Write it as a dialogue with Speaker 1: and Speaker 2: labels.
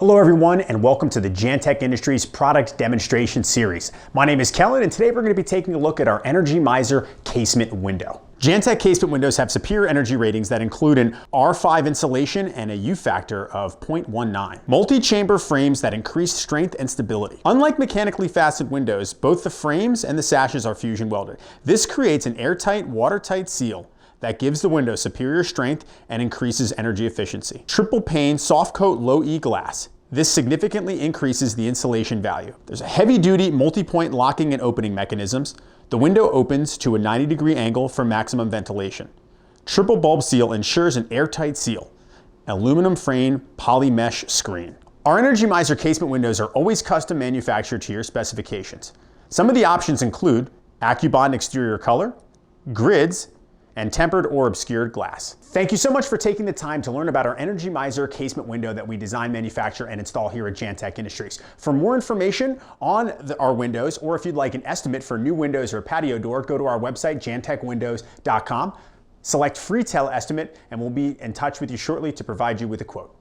Speaker 1: Hello everyone, and welcome to the Jantek Industries product demonstration series. My name is Kellen, and today we're going to be taking a look at our EnergyMiser Casement Window. Jantek casement windows have superior energy ratings that include an R5 insulation and a U factor of 0.19. Multi-chamber frames that increase strength and stability. Unlike mechanically fastened windows, both the frames and the sashes are fusion welded. This creates an airtight, watertight seal that gives the window superior strength and increases energy efficiency. Triple pane soft coat low E glass. This significantly increases the insulation value. There's a heavy duty multi-point locking and opening mechanisms. The window opens to a 90-degree angle for maximum ventilation. Triple bulb seal ensures an airtight seal. Aluminum frame poly mesh screen. Our EnergyMiser casement windows are always custom manufactured to your specifications. Some of the options include AccuBond exterior color, grids, and tempered or obscured glass. Thank you so much for taking the time to learn about our EnergyMiser casement window that we design, manufacture, and install here at Jantek Industries. For more information on our windows, or if you'd like an estimate for new windows or patio door, go to our website, jantekwindows.com. Select free estimate, and we'll be in touch with you shortly to provide you with a quote.